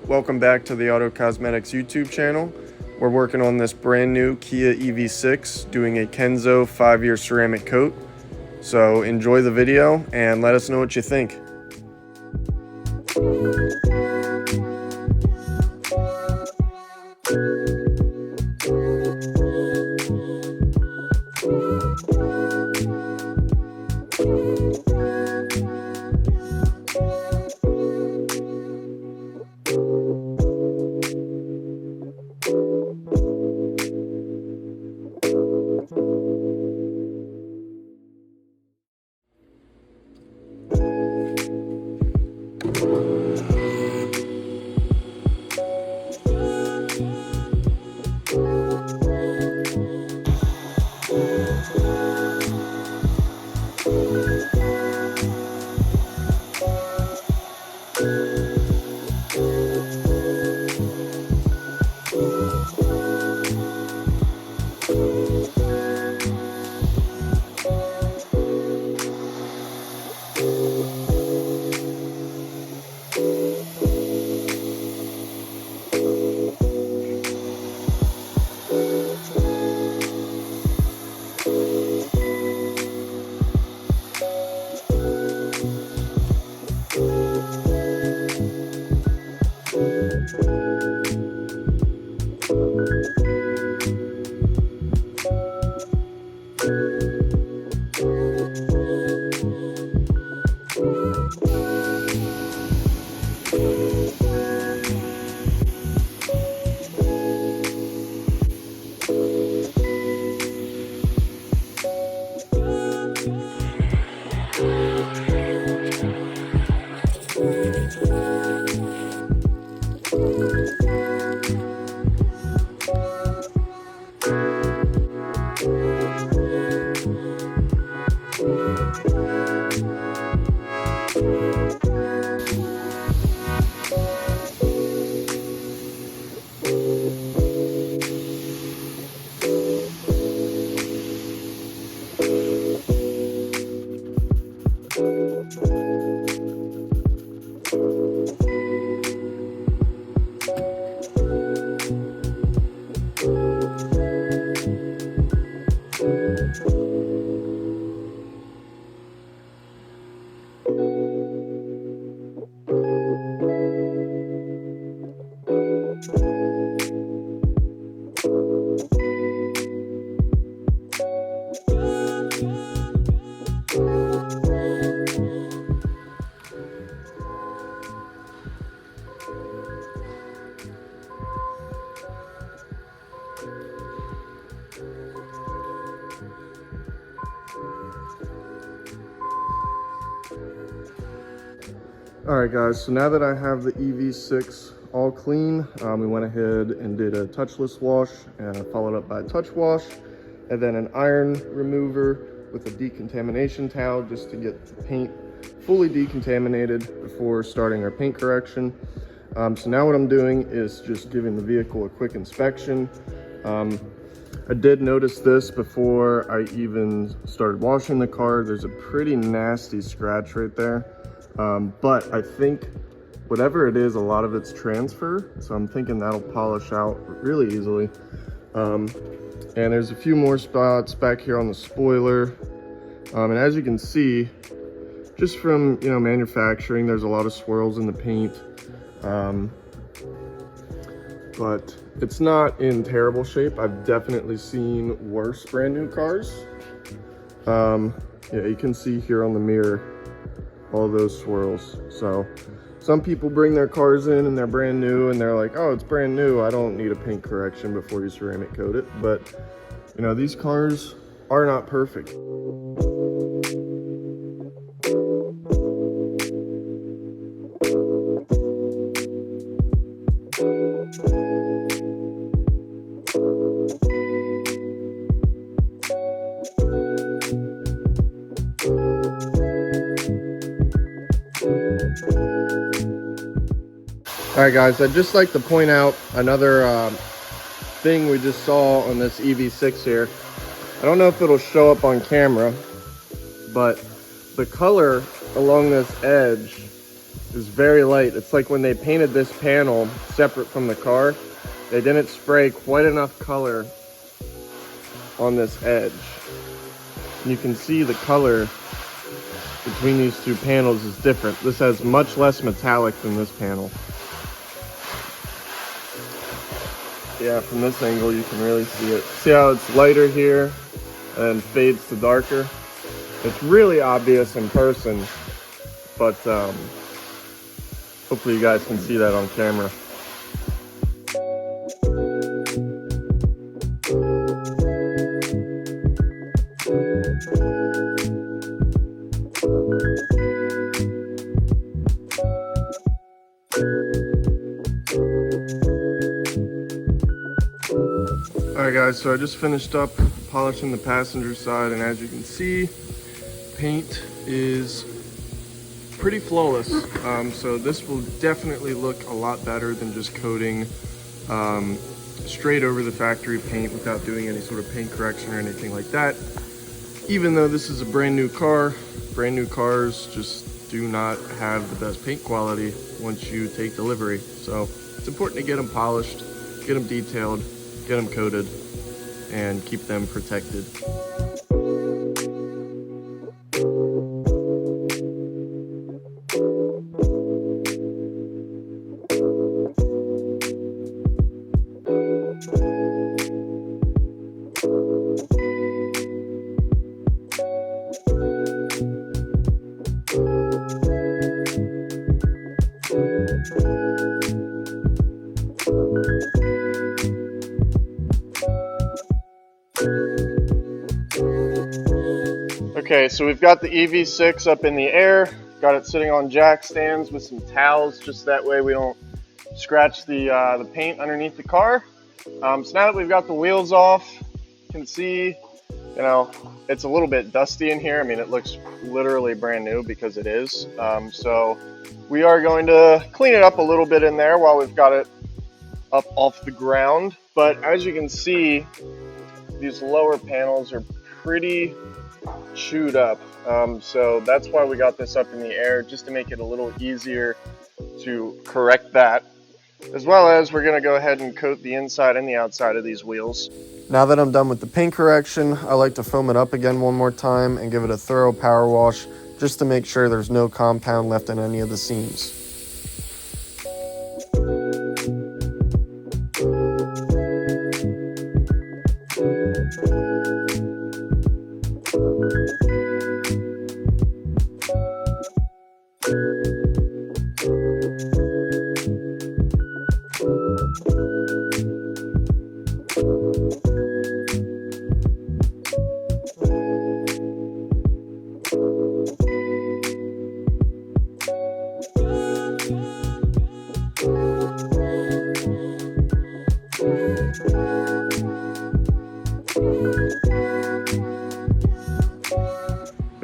Welcome back to the Auto Cosmetics YouTube channel. We're working on this brand new Kia EV6 doing a Kenzo 5-year ceramic coat. So enjoy the video and let us know what you think. Alright guys, so now that I have the EV6 all clean, we went ahead and did a touchless wash, and followed up by a touch wash, and then an iron remover with a decontamination towel just to get the paint fully decontaminated before starting our paint correction. So now what I'm doing is just giving the vehicle a quick inspection. I did notice this before I even started washing the car. There's a pretty nasty scratch right there. But I think whatever it is, a lot of it's transfer. So I'm thinking that'll polish out really easily. And there's a few more spots back here on the spoiler. And as you can see, just from, manufacturing, there's a lot of swirls in the paint. But it's not in terrible shape. I've definitely seen worse brand new cars. Yeah, you can see here on the mirror all those swirls. So some people bring their cars in and they're brand new and they're like, oh, it's brand new, I don't need a paint correction before you ceramic coat it. But these cars are not perfect. All right guys, I'd just like to point out another thing we just saw on this EV6 here. I don't know if it'll show up on camera, but the color along this edge is very light. It's like when they painted this panel separate from the car, they didn't spray quite enough color on this edge. You can see the color between these two panels is different. This has much less metallic than this panel. Yeah, from this angle you can really see it. See how it's lighter here and fades to darker? It's really obvious in person, but hopefully you guys can see that on camera. Alright guys, so I just finished up polishing the passenger side, and as you can see, paint is pretty flawless. So this will definitely look a lot better than just coating straight over the factory paint without doing any sort of paint correction or anything like that. Even though this is a brand new car, brand new cars just do not have the best paint quality once you take delivery. So it's important to get them polished, get them detailed, get them coated, and keep them protected. Okay, so we've got the EV6 up in the air, got it sitting on jack stands with some towels, just that way we don't scratch the paint underneath the car. So now that we've got the wheels off, you can see, you know, it's a little bit dusty in here. I mean, it looks literally brand new because it is. So we are going to clean it up a little bit in there while we've got it up off the ground. But as you can see, these lower panels are pretty chewed up, so that's why we got this up in the air, just to make it a little easier to correct that, as well as we're going to go ahead and coat the inside and the outside of these wheels. Now that I'm done with the paint correction, I like to foam it up again one more time and give it a thorough power wash just to make sure there's no compound left in any of the seams.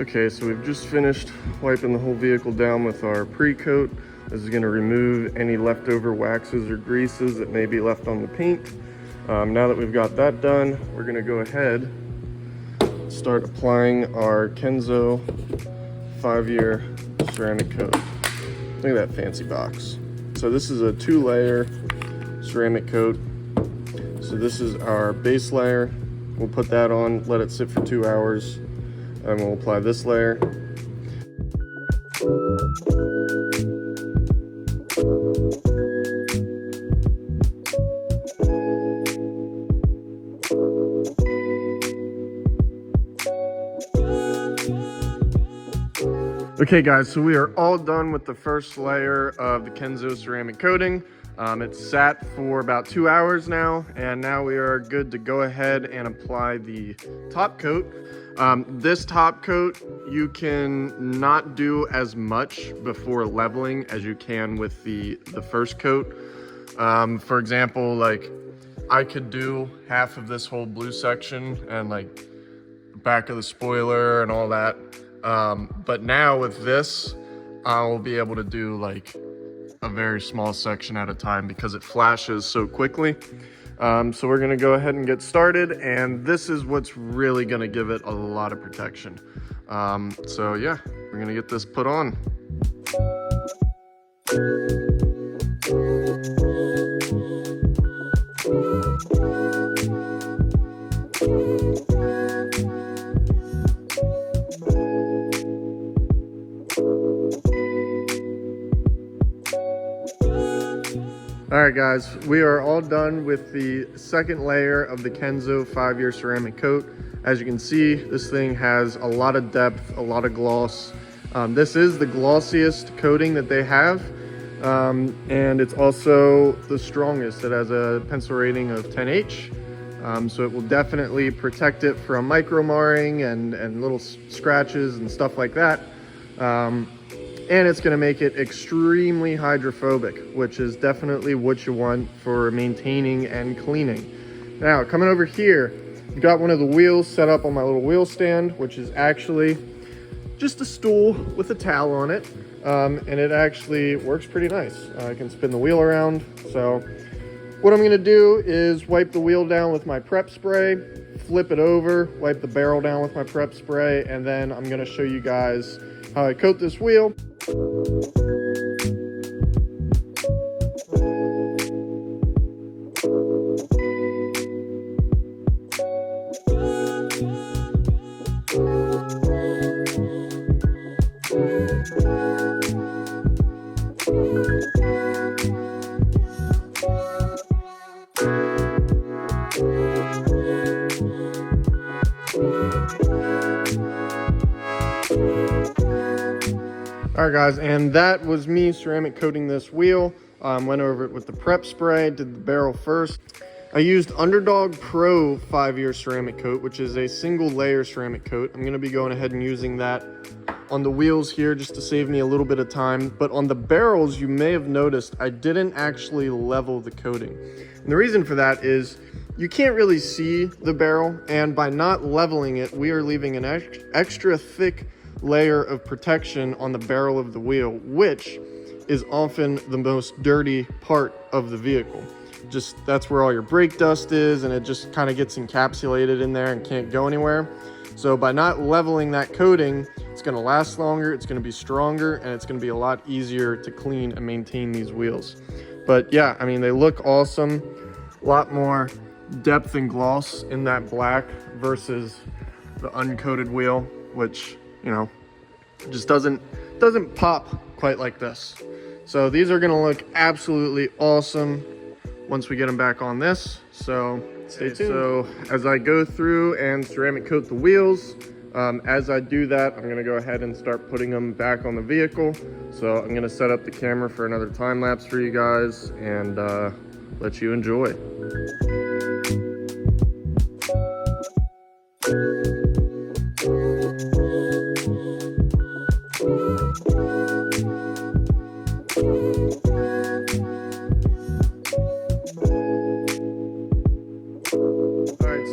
Okay, so we've just finished wiping the whole vehicle down with our pre-coat. This is going to remove any leftover waxes or greases that may be left on the paint. Now that we've got that done, we're going to go ahead and start applying our Kenzo 5-year ceramic coat. Look at that fancy box. So this is a 2-layer ceramic coat. So this is our base layer. We'll put that on, let it sit for 2 hours, and we'll apply this layer. Okay guys, so we are all done with the first layer of the Kenzo ceramic coating. It's sat for about 2 hours now, and now we are good to go ahead and apply the top coat. This top coat, you can not do as much before leveling as you can with the first coat. For example, like I could do half of this whole blue section and like the back of the spoiler and all that. But now with this, I'll be able to do like a very small section at a time because it flashes so quickly. So we're gonna go ahead and get started, and this is what's really gonna give it a lot of protection. So yeah, we're gonna get this put on. All right, guys, we are all done with the second layer of the Kenzo 5-year ceramic coat. As you can see, this thing has a lot of depth, a lot of gloss. This is the glossiest coating that they have, and it's also the strongest. It has a pencil rating of 10H, so it will definitely protect it from micro marring and little scratches and stuff like that. And it's going to make it extremely hydrophobic, which is definitely what you want for maintaining and cleaning. Now, coming over here, I've got one of the wheels set up on my little wheel stand, which is actually just a stool with a towel on it. And it actually works pretty nice. I can spin the wheel around. So what I'm going to do is wipe the wheel down with my prep spray, flip it over, wipe the barrel down with my prep spray, and then I'm going to show you guys how I coat this wheel. All right, guys, and that was me ceramic coating this wheel. Went over it with the prep spray, did the barrel first. I used Underdog Pro 5-year ceramic coat, which is a single layer ceramic coat. I'm gonna be going ahead and using that on the wheels here just to save me a little bit of time. But on the barrels, you may have noticed I didn't actually level the coating. And the reason for that is you can't really see the barrel, and by not leveling it, we are leaving an extra thick layer of protection on the barrel of the wheel, which is often the most dirty part of the vehicle. Just that's where all your brake dust is, and it just kind of gets encapsulated in there and can't go anywhere. So by not leveling that coating, it's going to last longer, it's going to be stronger, and it's going to be a lot easier to clean and maintain these wheels. But yeah, I mean, they look awesome. A lot more depth and gloss in that black versus the uncoated wheel, which, you know, just doesn't pop quite like this. So these are gonna look absolutely awesome once we get them back on this, so stay tuned. So as I go through and ceramic coat the wheels, as I do that, I'm gonna go ahead and start putting them back on the vehicle. So I'm gonna set up the camera for another time lapse for you guys and let you enjoy.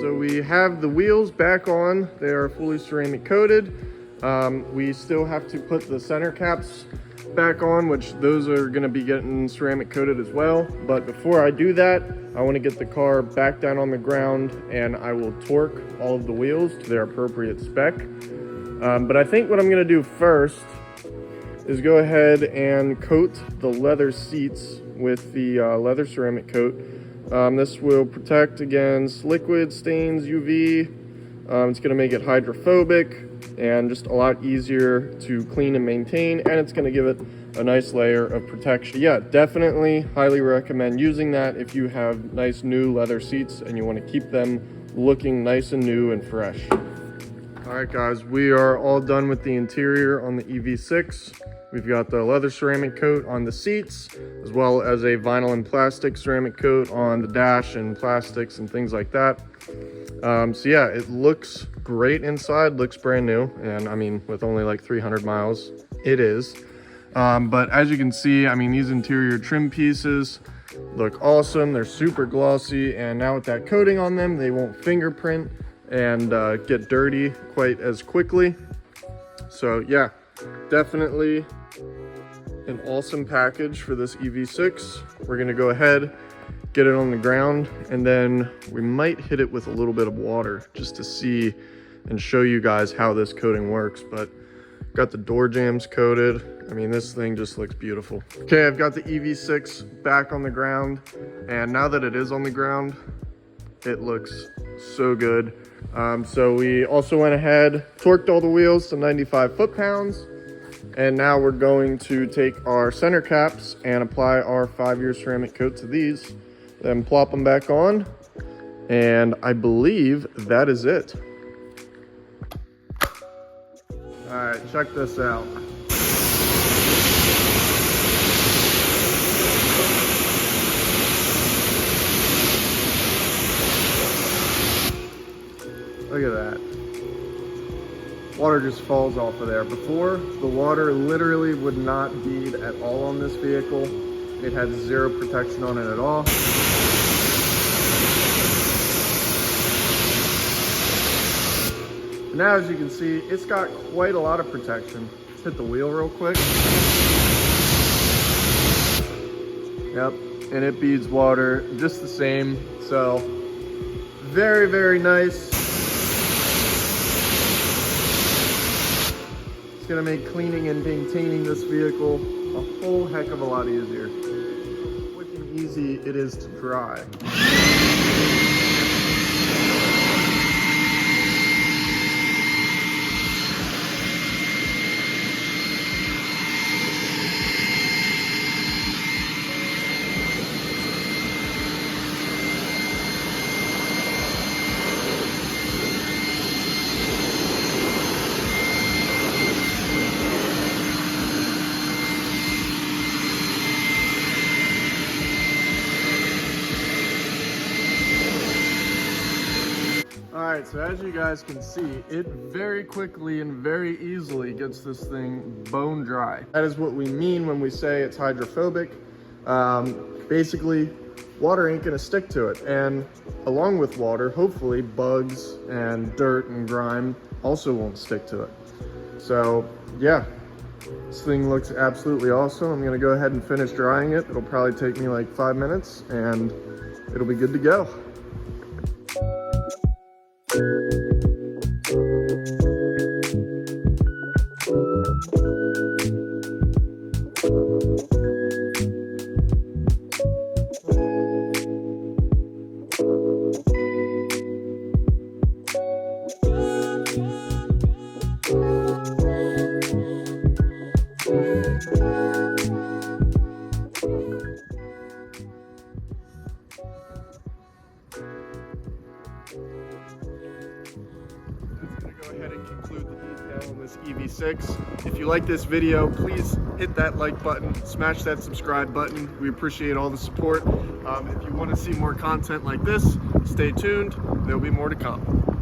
So we have the wheels back on. They are fully ceramic coated. We still have to put the center caps back on, which those are going to be getting ceramic coated as well. But before I do that, I want to get the car back down on the ground, and I will torque all of the wheels to their appropriate spec. But I think what I'm going to do first is go ahead and coat the leather seats with the leather ceramic coat. This will protect against liquid stains, UV. It's going to make it hydrophobic and just a lot easier to clean and maintain, and it's going to give it a nice layer of protection. Yeah, definitely highly recommend using that if you have nice new leather seats and you want to keep them looking nice and new and fresh. All right, guys, we are all done with the interior on the EV6. We've got the leather ceramic coat on the seats, as well as a vinyl and plastic ceramic coat on the dash and plastics and things like that. So yeah, it looks great inside, looks brand new. And I mean, with only like 300 miles, it is. But as you can see, I mean, these interior trim pieces look awesome. They're super glossy. And now with that coating on them, they won't fingerprint and get dirty quite as quickly. So yeah, definitely an awesome package for this EV6. We're gonna go ahead, get it on the ground, and then we might hit it with a little bit of water just to see and show you guys how this coating works. But Got the door jambs coated. I mean, this thing just looks beautiful. Okay, I've got the EV6 back on the ground, and now that it is on the ground, it looks so good. So we also went ahead, torqued all the wheels to 95 foot-pounds, and now we're going to take our center caps and apply our 5-year ceramic coat to these, then plop them back on, and I believe that is it. All right, check this out. Look at that. Water just falls off of there. Before, the water literally would not bead at all on this vehicle. It had zero protection on it at all. Now, as you can see, it's got quite a lot of protection. Let's hit the wheel real quick. Yep, and it beads water just the same. So, very, very nice. It's gonna make cleaning and maintaining this vehicle a whole heck of a lot easier. Quick and easy it is to dry. Alright, so as you guys can see, it very quickly and very easily gets this thing bone dry. That is what we mean when we say it's hydrophobic. Basically, water ain't gonna stick to it. And along with water, hopefully bugs and dirt and grime also won't stick to it. So yeah, this thing looks absolutely awesome. I'm gonna go ahead and finish drying it. It'll probably take me like 5 minutes and it'll be good to go. Go ahead and conclude the detail on this EV6. If you like this video, please hit that like button, smash that subscribe button. We appreciate all the support. If you want to see more content like this, stay tuned. There'll be more to come.